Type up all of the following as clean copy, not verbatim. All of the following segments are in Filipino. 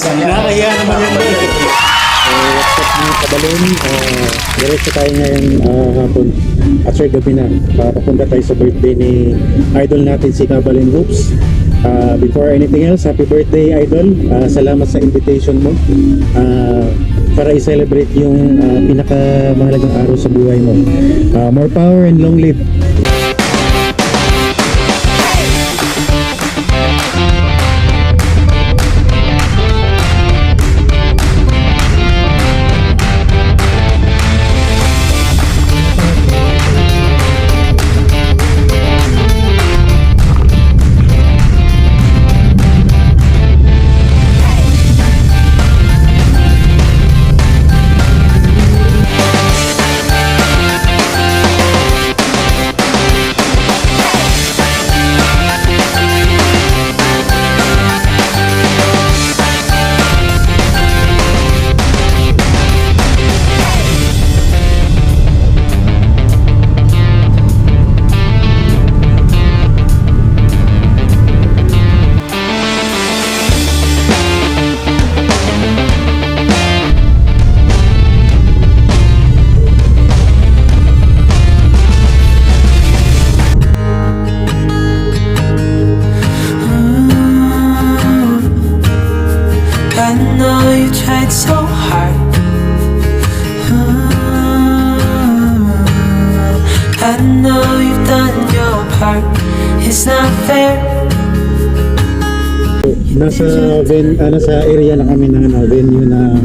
Nakakahiya naman yan ba? What's up mga kabalon? Diretso tayo ngayon hapon at sir gabi na. Papunta tayo sa birthday ni idol natin si Kabalin Hoops. Before anything else, happy birthday idol. Salamat sa invitation mo para i-celebrate yung pinakamahalagang araw sa buhay mo. More power and long live. I know you tried so hard. I know you've done your part. It's not fair. Nasa area na kami ng venue ng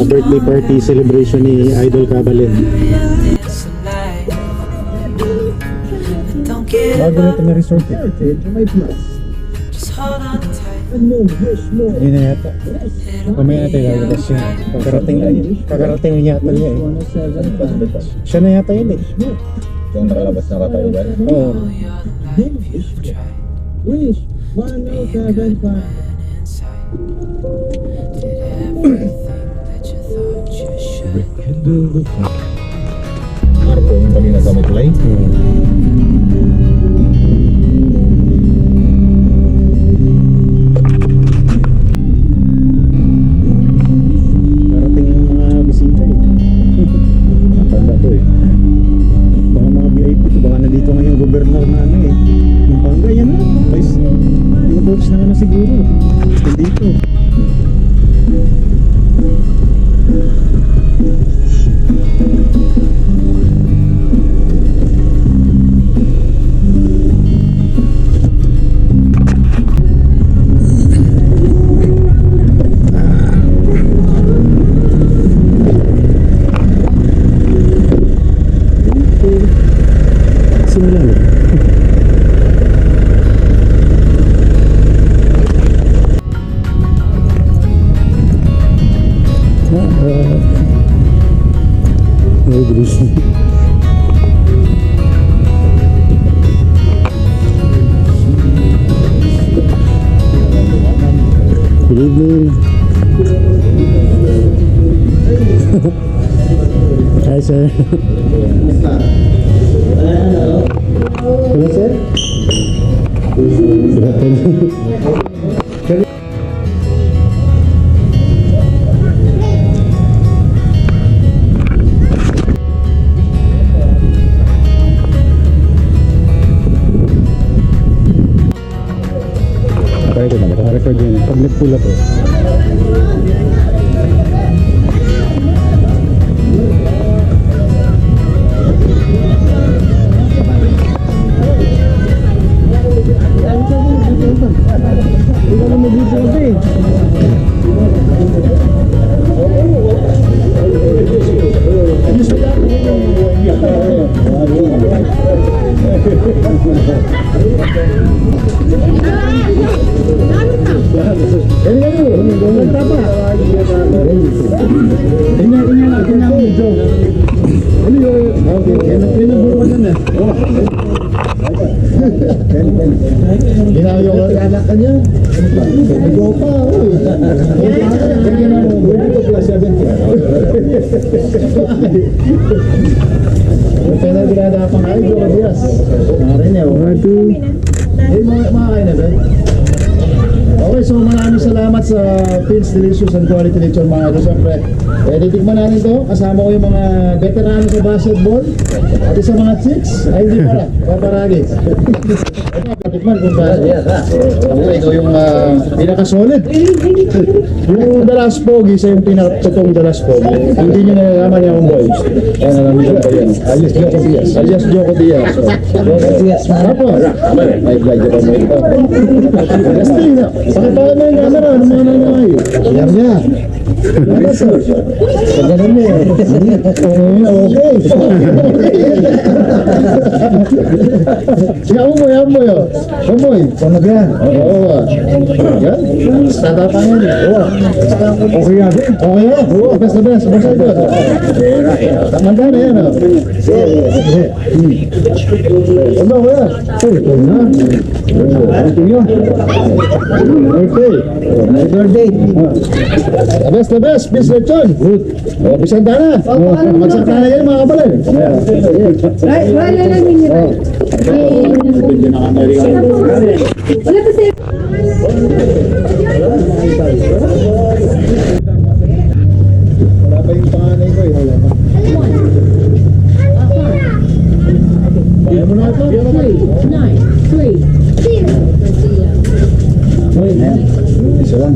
birthday party celebration ni Idol Kabalin. Bago na ito na resort eh. May plus. Just hold on tight. Hindi na yata. Mamaya natin lalabas yun. Pagkarating yata niya eh. Siya na yata yun eh. Yung nakalabas na kataiban? Oo. Wish 107.5. Marco, yung kanina sa Midlay? Parating yung mga bisita eh. Matanda to eh. Baka mga VIP to. Baka nandito ngayon gobernador na ano eh. Yung Panga yan na. Yung coach na ano siguro. Nandito. Simulan eh. Oh, gusto. Good evening. Hi, sir. Hello, sir. Good afternoon. Ito na, naka-record yun. Pag nag-pull up eh. Ginawa yung anak ka niya. Nagawa pa ako eh. Kaya na mo, pwede ko plus 70. Kaya na ginadapang kayo, Joe Diaz. Nakarin niya. Eh, mga kain na ba? Okay, so maraming salamat sa Pins Delicious and Quality Nature mga idol. Siyempre, titikman natin to. Kasama ko yung mga veterano sa basketball. At sa mga chicks, ay hindi pala, paparagi. Titikman kung saan. Ikaw yung pinaka-solid. Yung Dalas Pogi, isa yung pinaka-totoong Dalas Pogi. Hindi nyo nalalaman yung boys. Ayan, alam nyo ba yan? Alias Joko Diaz. Alias Joko Diaz. Joko Diaz. Tapos, may vlog ka mo ito. Kasi, pakipakan mo yung camera, ano mga nangyay? Yan yan. Ganun mo. Okay. Siya umoy, umoy. Umoy. Paano ba yan? Oo. Yan. Tatapangin. Oo. Okay yan. Okay yan. Oo. Best na best. Basta ito. Tamanda na yan. Ano ba yan? Ito na. Ito yun. Birthday. Birthday. Best na best. Bis lechon. Good. Bisanta na. Magsakta na yan mga kapalay. Wala lang ninyo. Wala pa sa'yo. Wala pa yung panganay ko eh. Wala pa. Bigyan mo na ito. 9, 3. Isa lang.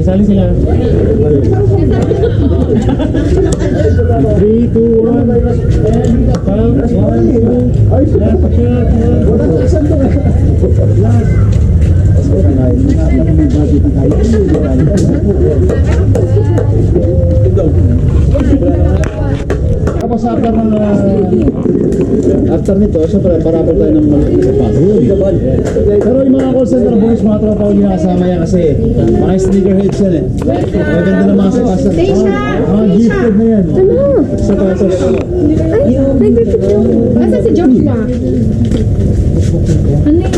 Isali sila. 3, 2, 1. Tapos after nito, syempre, parapal tayo ng malaki sa pagod. Pero yung mga call center boys, mga tropa ko nakasama yan kasi mga sneakerheads yan eh. Maganda na mga sapatos. Mga gifted na yan. Sapatos. Asa si Joshua? Ano yan?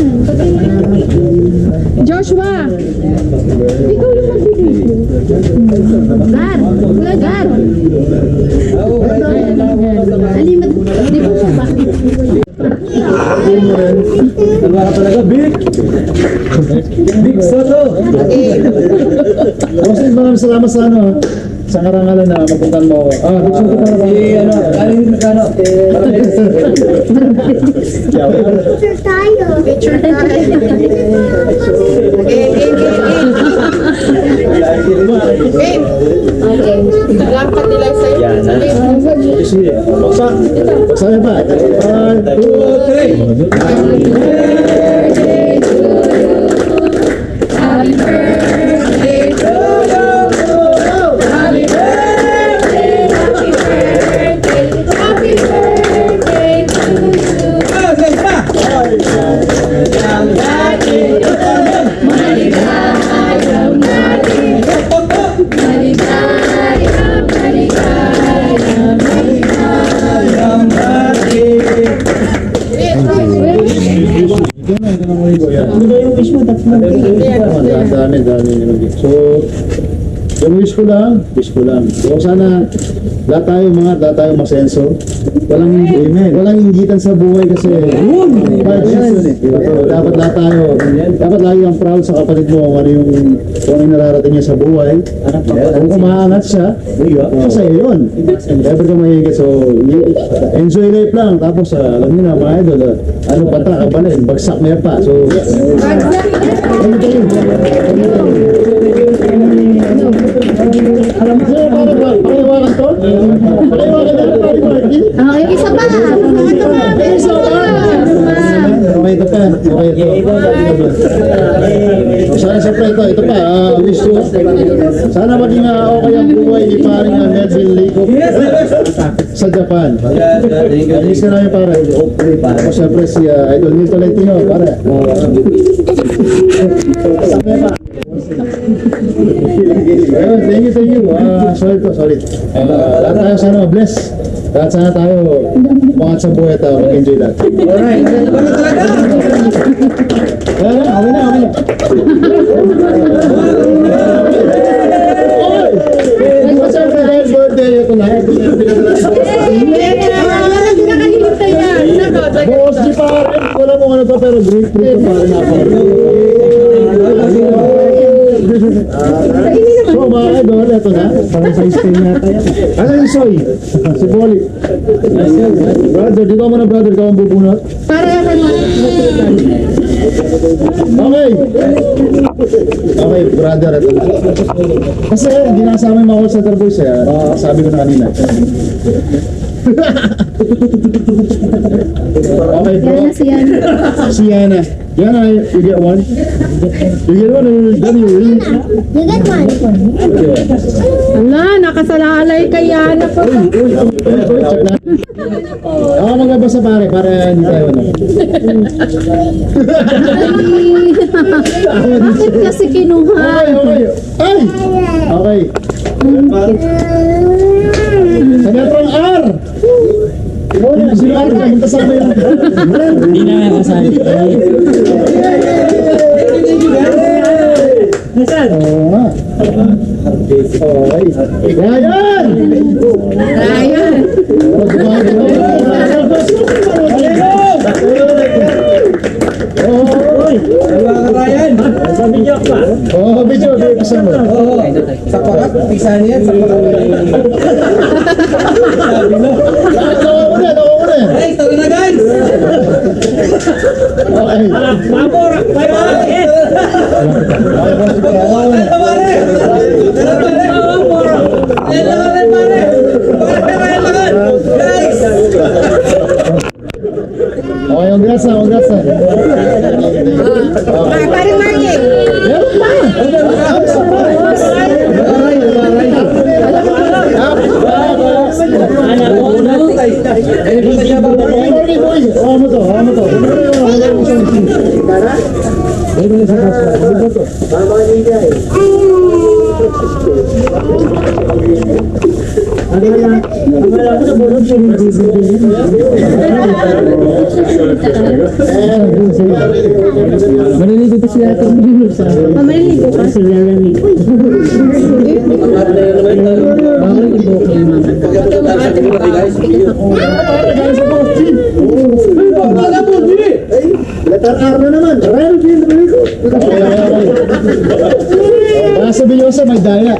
Joshua! Ikaw yung magbibig. Gar! Alimat, di ba siya ba? Talaga, Big! Big Soto! Kasi maraming salamat sa ano, sa karangalan na mapuntan mo. Big Soto para ba? Aling Mercano. Picture tayo. Lampat nila sa'yo. Sige, baksak. Baksak niya ba? 1, 2, 3. Dami. So, yung wish ko lang. So, sana lahat tayo masenso. Walang inggitan sa buhay kasi dapat lagi kang proud sa kapatid mo kung ano yung nararating niya sa buhay. Kung kumaangat siya, sa'yo yun. Never ka mahigit. So, enjoy life lang. Tapos, alam niyo na, mga idol, ano pata, kabalin, bagsak may pa. So, alam mo, pakiwakan to? Pakiwakan na, Ah, yung isa pa. Okay, ito pa. Sana siyempre ito pa. Wish ko. Sana maging okay ang buhay ni paring Melvin Lico sa Japan. Miss ka namin pare. Ako siyempre si Idol Neil Tolentino pare. Ayun, thank you. Solid. Lahat tayo sana ma-bless. Lahat sana tayo umangat sa buhay at mag-enjoy lahat. Alright. Okay na. Happy birthday! Ito na. Boss, di pa rin. Wala mo ano to, pero great pa rin ako. So mga idol, ito na. Parang sa Spain yata yan. Ano yung soy? Si Bolly. Brother, dito mo na brother, ikaw ang bubunot. Okay, brother, ito na. Kasi hindi nakasama yung mga call center boys sabi ko na kanina. Okay bro. Si Yana. Yana, you get one? You get one and then you win? You get one. Ala, nakasalalay kay Yana po. Check na. Ako magbabasa pare, para hindi tayo ano. Bakit kasi kinuha? Okay. Ay! Okay. Sa metrong R! Sino R? Magkasama yun. Hindi na nga kasali. Oo nga. Okay. Ryan! Oh, video kasama. Sa pakat, pisa niya. Sa pakat. Sabi mo. Ako muna. Ay, tara na guys! Okay. Okay, congrats na. Pare Margie. Meron pa! Maliligo pa sila ito. Maliligo ka. Letter R na naman. Nasa Bilosa, may daya.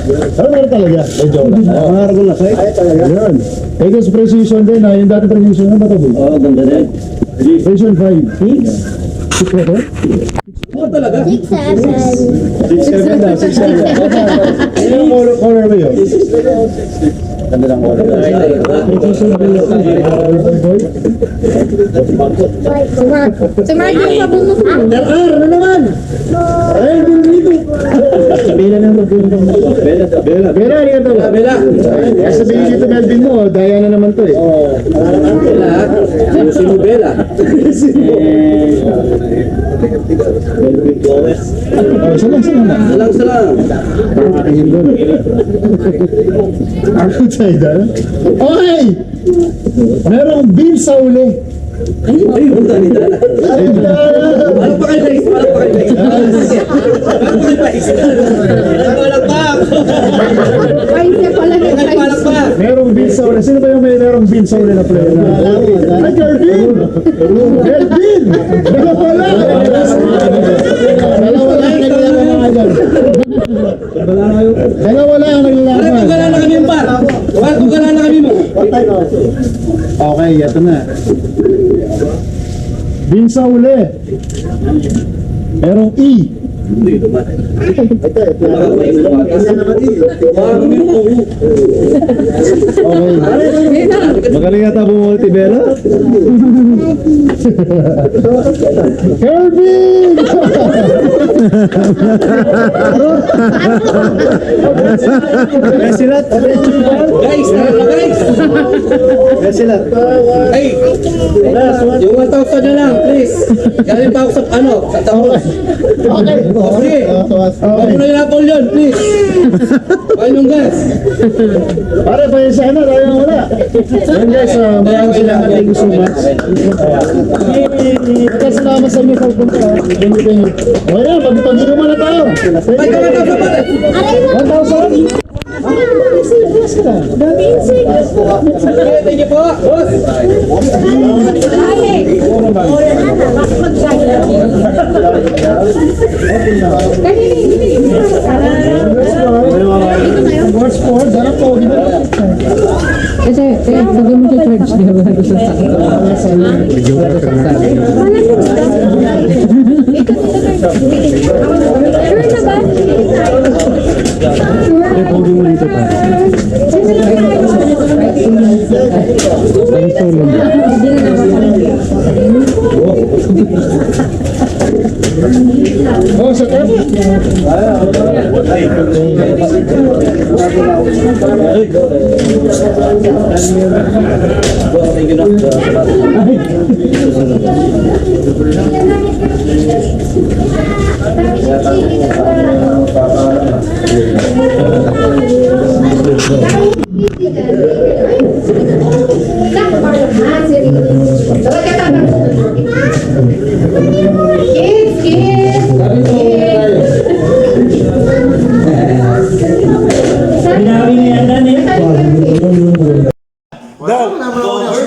Pero meron talaga. May joke lang. Maharap lang. Ay, talaga. Yun. Ito sa precision din. Yung dati precision na ba ito? Oo, ganda din. Precision 5. 6 ba ito? 6, 6-7 7. daw. 6-7. Yung color ba yun? Ganda ng color. Precision ba yun? Si Margie, sabon mo sa Letter R na naman. Ay, dito. Bela na ito. Bela, hindi ka ito. Bela. Sabihin dito Melvin mo, daya na naman to eh. Bela. Sino Bela? Salang. Salang. Nakakahin doon. Ako tayo dyan. Okay! Merong beef sa uli. Ay, punta ni Dala. Parang pa kayo guys, parang pa kayo guys. Parang pa kayo guys. Palakpak! Ay, siya pala Palakpak! Merong bean sa uli. Sino ba yung merong bean sa uli na player? Ay, Kelvin! Kelvin! Dalawa lang! Dalawa lang ang naglalaban mga idol. Dalawa lang ang Parang naglalaban. kung gala na kami yung par. Parang kung gala na kami mo. Okay, ito na. Bean sa uli. Merong E. Okay. Magaling yata bumultibela. Kelvin! Silat. Guys, guys! Silat. Ay! Yung 1,000 na lang, please. Galing pa ako sa ano, sa tapos. Okay. Okay. Huwag mo na inapol yun, please. Paano yung gas? Pare, pa yun sana, tayo na wala. Yan guys, maraming salamat. Thank you so much. Salamat sa inyo sa punta. Thank you. O yan, pag-inuman na tayo. Ay, kawin ka pare. 1,000? Thank you po. Boss. Words for, darap po. Kasi, pag mo sa church, di ba? Gusto sa Oh, sa top.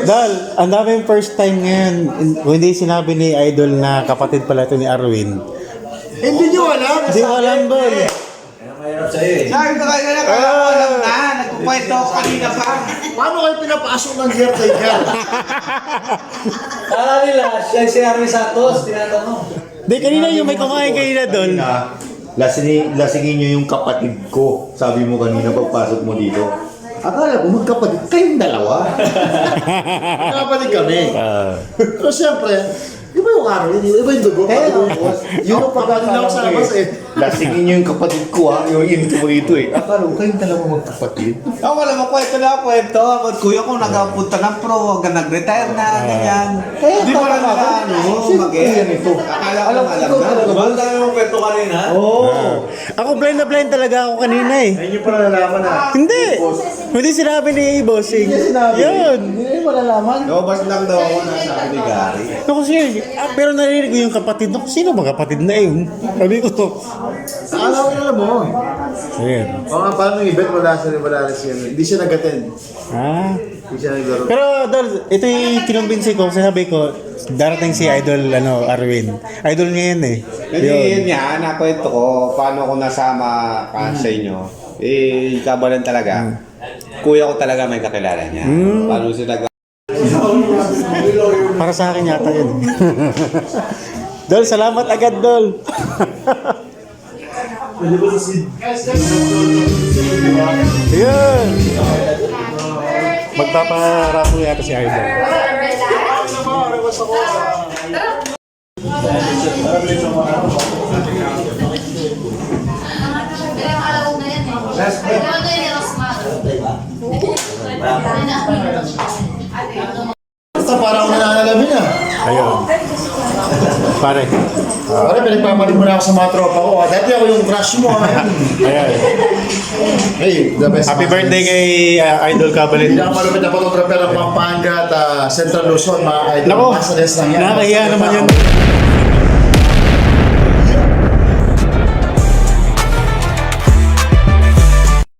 Dal, ang daming first time ngayon. Hindi sinabi ni Idol na kapatid pala ito ni Arwin. Hindi nyo alam. Hindi ko alam, Dol. Sabi ko kayo na, kaya ko alam na. Nagpukwento ako kanina pa. Paano kayo pinapasok ng gear kay gear? Kala nila, siya si Harvey Santos, tinatanong. Hindi, kanina yung may kumain kanina, Dol. Lasingin nyo yung kapatid ko. Sabi mo kanina pagpasok mo dito. Akala ko magkapatid kayong dalawa. Kapatid kami. Pero siyempre, iba yung araw, iba yung dugo. Yun ang pagkain lang sa labas eh. Lasingin nyo yung kapatid ko ha. Yung into mo dito eh. Akala ko kayong dalawa magkapatid. Ako wala mo kwento na kwento. At kuya ko nagapunta ng pro, hanggang nag-retire na, ganyan. Di mo lang na ano, mag-e. Akala ko alam na. Gumanda tayo yung kwento kanina. Ako blind na blind talaga ako kanina eh. Ayun yung palalaman na. Hindi. Hindi sinabi ni Bossing. Yun. Hindi yung malalaman. Lobas lang daw ako na sabi ni Gary. Ako pero narinig ko yung kapatid. Naku, sino ba kapatid na yun? Sabi ko to. Alam mo. Ayun. O nga, paano yung event wala siya. Hindi siya nag-attend. Ah. Hindi siya naglaro. Pero Dol, ito yung kinumbinsi ko. Sabi ko, darating si Idol Arwin. Idol niya yun eh. Hindi yun nga, nakwento ko paano ako nasama ka sa inyo. Eh, kabalan talaga. Kuya ko talaga may kakilala niya. Paano sila Para sa akin yata yun. Dol, salamat agad, Dol. Yun. Magpaparato yata si Idol. Basta parang ako nananalamin ah. Ayun. Pare. Pare, pinagpapalit mo na ako sa mga tropa ko. Dati ako yung crush mo ah. Ayan. Hey, the best. Happy birthday kay Idol Kabalin. Hindi ako malupit na photographer ng Pampanga at Central Luzon, mga idol. Nako, Masalis lang yan. nakakahiya naman yun.